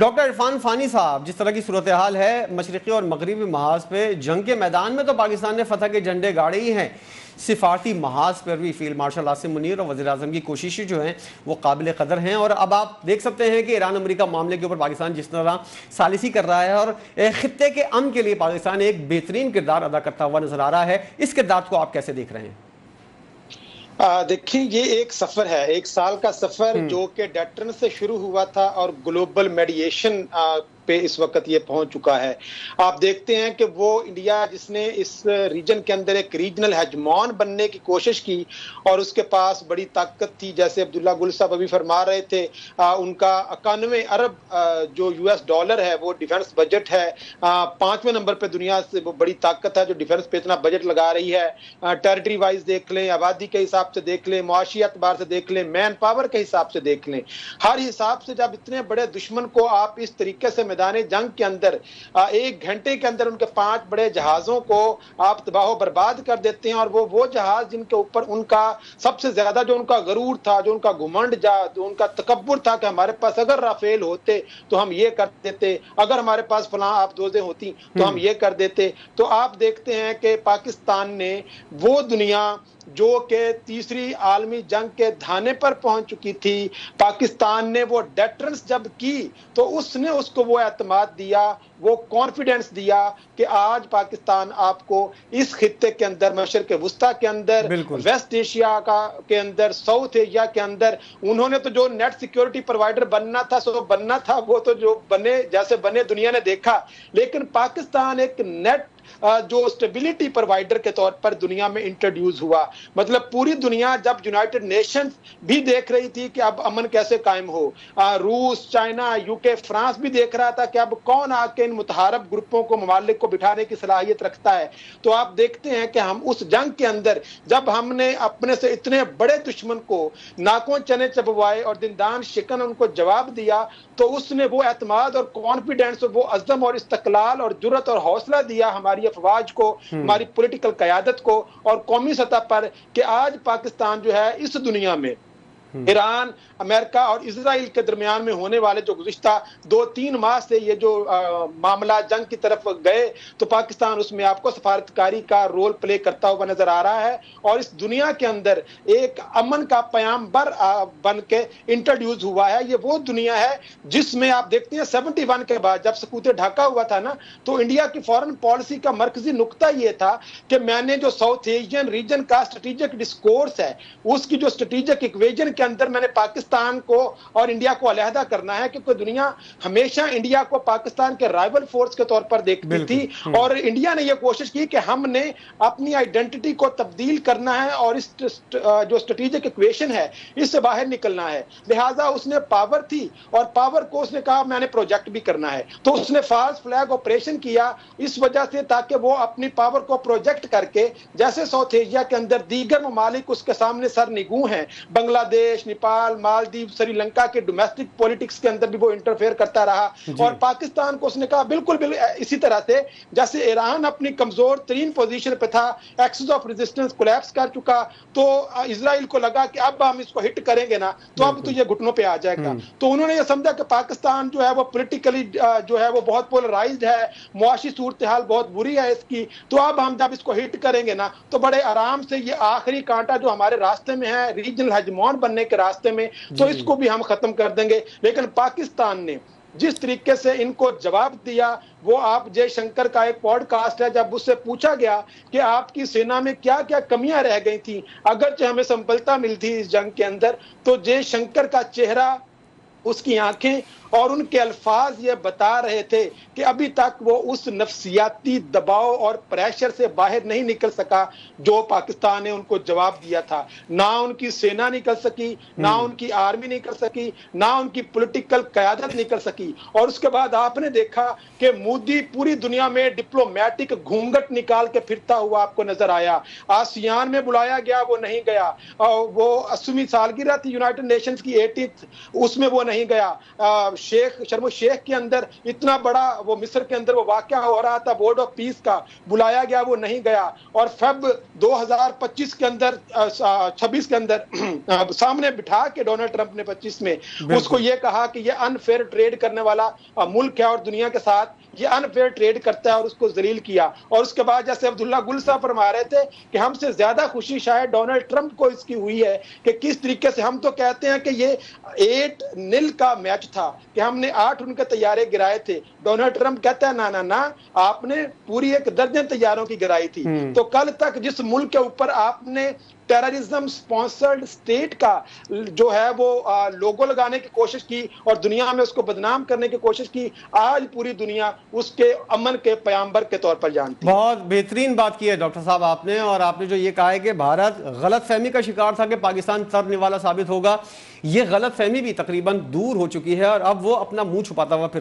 Doctor Irfan Fani साहब, जिस तरह की सूरत हाल है मशरक़ी और मगरबी महाज पे, जंग के मैदान में तो पाकिस्तान ने फतह के झंडे गाड़े ही हैं, सिफारती महाज पर भी फील्ड मार्शल आसिम मुनीर और वज़ीर आज़म की कोशिशें जो हैं वो काबिल कदर हैं। और अब आप देख सकते हैं कि ईरान अमेरिका मामले के ऊपर पाकिस्तान जिस तरह सालिसी कर रहा है और खित्ते के अमन के लिए पाकिस्तान एक बेहतरीन किरदार अदा करता हुआ नजर आ रहा है। इस किरदार को आप कैसे देख रहे हैं? देखिए, ये एक सफर है, 1 साल का सफर जो कि डेटरेंस से शुरू हुआ था और ग्लोबल मेडिएशन पे इस वक्त ये पहुंच चुका है। आप देखते हैं कि वो इंडिया जिसने इस रीजन के अंदर एक रीजनल हेजमॉन बनने की कोशिश की और उसके पास बड़ी ताकत थी, जैसे अब्दुल्ला गुल साहब अभी फरमा रहे थे, उनका 91 अरब जो US डॉलर है वो डिफेंस बजट है। 5वें नंबर पे दुनिया से वो बड़ी ताकत है जो डिफेंस पे इतना बजट लगा रही है। टेरिटरी वाइज देख लें, आबादी के हिसाब से देख लें, मुआशी एतबार से देख लें, मैन पावर के हिसाब से देख लें, हर हिसाब से जब इतने बड़े दुश्मन को आप इस तरीके से मैदान जंग के अंदर 1 घंटे के अंदर उनके 5 बड़े जहाजों को आप तबाह बर्बाद कर देते हैं, और वो जहाज जिनके ऊपर उनका सबसे ज्यादा जो उनका गरूर था, जो उनका घुमंड, जो उनका तकब्बुर था कि हमारे पास अगर राफेल होते तो हम ये कर देते, अगर हमारे पास फलां आबदोजें होती तो हम ये कर देते। तो आप देखते हैं कि पाकिस्तान ने वो दुनिया जो कि तीसरी आलमी जंग के धाने पर पहुंच चुकी थी, पाकिस्तान ने वो डेटरेंस जब की तो उसने उसको वो एतमाद दिया, वो कॉन्फिडेंस दिया कि आज पाकिस्तान आपको इस खित्ते के अंदर, मशरिक़ वुस्ता के अंदर, वेस्ट एशिया के अंदर, साउथ एशिया के अंदर, उन्होंने तो जो नेट सिक्योरिटी प्रोवाइडर बनना था सो बनना था, वो तो जो बने जैसे बने दुनिया ने देखा, लेकिन पाकिस्तान एक नेट जो स्टेबिलिटी प्रोवाइडर के तौर पर दुनिया में इंट्रोड्यूस हुआ। मतलब पूरी दुनिया जब यूनाइटेड नेशंस भी देख रही थी कि अब अमन कैसे कायम हो, रूस, चाइना, यूके, फ्रांस भी देख रहा था कि अब कौन आके इन मुतहारब ग्रुपों को, ममालिक को बिठाने की सलाहियत रखता है। तो आप देखते हैं कि हम उस जंग के अंदर जब हमने अपने से इतने बड़े दुश्मन को नाकों चने चबवाए और दिनदान शिकन उनको जवाब दिया, तो उसने वो एतमाद और कॉन्फिडेंस और वो अज़म और इस्तक़लाल और जुर्रत और हौसला दिया हमारी अफवाज को, हमारी पॉलिटिकल क़यादत को और कौमी सतह पर, कि आज पाकिस्तान जो है इस दुनिया में ईरान, अमेरिका और इजराइल के दरमियान में होने वाले जो गुज़िश्ता 2-3 माह से ये जो मामला जंग की तरफ गए, तो पाकिस्तान उसमें आपको सफारतकारी का रोल प्ले करता हुआ नजर आ रहा है और इस दुनिया के अंदर एक अमन का पैगाम्बर बन के इंट्रोड्यूस हुआ है। ये वो दुनिया है जिसमें आप देखते हैं 71 के बाद जब सकूत ढाका हुआ था ना, तो इंडिया की फॉरेन पॉलिसी का मरकजी नुक्ता ये था कि मैंने जो साउथ एशियन रीजन का स्ट्रेटेजिक डिस्कोर्स है, उसकी जो स्ट्रेटेजिक इक्वेशन के अंदर मैंने पाकिस्तान को और इंडिया को अलहदा करना है, क्योंकि दुनिया हमेशा इंडिया को पाकिस्तान के राइवल फोर्स के तौर पर देखती थी और इंडिया ने यह कोशिश की कि हमने अपनी आइडेंटिटी को तब्दील करना है और इस जो स्ट्रेटेजिक इक्वेशन है इससे बाहर निकलना है। लिहाजा उसने पावर थी और पावर को उसने कहा मैंने प्रोजेक्ट भी करना है, तो उसने फॉल्स फ्लैग ऑपरेशन किया इस वजह से ताकि वो अपनी पावर को प्रोजेक्ट करके, जैसे साउथ एशिया के अंदर दीगर ममालिक उसके सामने सर निगू हैं, बांग्लादेश, नेपाल, मालदीव, श्रीलंका के डोमेस्टिक पॉलिटिक्स के अंदर भी वो इंटरफेयर करता रहा। और पाकिस्तान को उसने कहा बिल्कुल इसी तरह से जैसे ईरान अपनी कमजोर तरीन पोजीशन पे था, एक्सिस ऑफ रेजिस्टेंस कोलैप्स कर चुका, तो इजराइल को लगा कि अब हम इसको हिट करेंगे ना तो अब तो ये घुटनों पे आ जाएगा। तो उन्होंने ये समझा कि पाकिस्तान जो है वो पॉलिटिकली जो है वो बहुत पोलराइज्ड है, मुआशी सूरत हाल बहुत बुरी है इसकी, तो अब हम जब इसको हिट करेंगे ना तो बड़े आराम से ये आखिरी कांटा जो हमारे रास्ते में है रीजनल हेजमॉन बनने के रास्ते में, तो इसको भी हम खत्म कर देंगे। लेकिन पाकिस्तान ने जिस तरीके से इनको जवाब दिया, वो आप जयशंकर का एक पॉडकास्ट है, जब उससे पूछा गया कि आपकी सेना में क्या क्या कमियां रह गई थी अगरचे हमें सफलता मिलती इस जंग के अंदर, तो जयशंकर का चेहरा, उसकी आंखें और उनके अल्फाज ये बता रहे थे कि अभी तक वो उस नफ्सियाती दबाव और प्रेशर से बाहर नहीं निकल सका जो पाकिस्तान ने उनको जवाब दिया था। ना उनकी सेना निकल सकी, ना उनकी आर्मी निकल सकी, ना उनकी पॉलिटिकल क़यादत निकल सकी। और उसके बाद आपने देखा कि मोदी पूरी दुनिया में डिप्लोमेटिक घूंघट निकाल के फिरता हुआ आपको नजर आया। आसियान में बुलाया गया, वो नहीं गया। वो 80वीं सालगिरह थी यूनाइटेड नेशंस की 80th, उसमें वो नहीं गया। शर्म शेख के अंदर इतना बड़ा वो मिस्र के अंदर वो वाकया हो रहा था, बोर्ड ऑफ पीस का बुलाया गया, वो नहीं गया। और फेब 2025 के अंदर 26 के अंदर सामने बिठा के डोनाल्ड ट्रंप ने 25 में उसको ये कहा कि ये अनफेयर ट्रेड करने वाला मुल्क है और दुनिया के साथ ये अनफेयर ट्रेड करता है, और उसको जलील किया। और उसके बाद जैसे अब्दुल्ला गुल साहब फरमा रहे थे कि हमसे ज्यादा खुशी शायद डोनाल्ड ट्रंप को इसकी हुई है कि किस तरीके से, हम तो कहते हैं कि ये 8-0 का मैच था कि हमने 8 उनके तैयारे गिराए थे। डोनाल्ड ट्रंप कहता है ना ना ना, आपने पूरी एक दर्जन तैयारों की गिराई थी। तो कल तक जिस मुल्क के ऊपर आपने टेररिज्म स्पॉन्सर्ड स्टेट का जो है वो लोगो लगाने की कोशिश की और दुनिया में उसको बदनाम करने की कोशिश की, आज पूरी दुनिया उसके अमन के पयाम्बर के तौर पर जानती है। बहुत बेहतरीन बात की है डॉक्टर साहब आपने, और आपने जो ये कहा है कि भारत गलतफहमी का शिकार था कि पाकिस्तान तरने वाला साबित होगा, ये गलतफहमी भी तकरीबन दूर हो चुकी है और अब वो अपना मुंह छुपाता हुआ फिर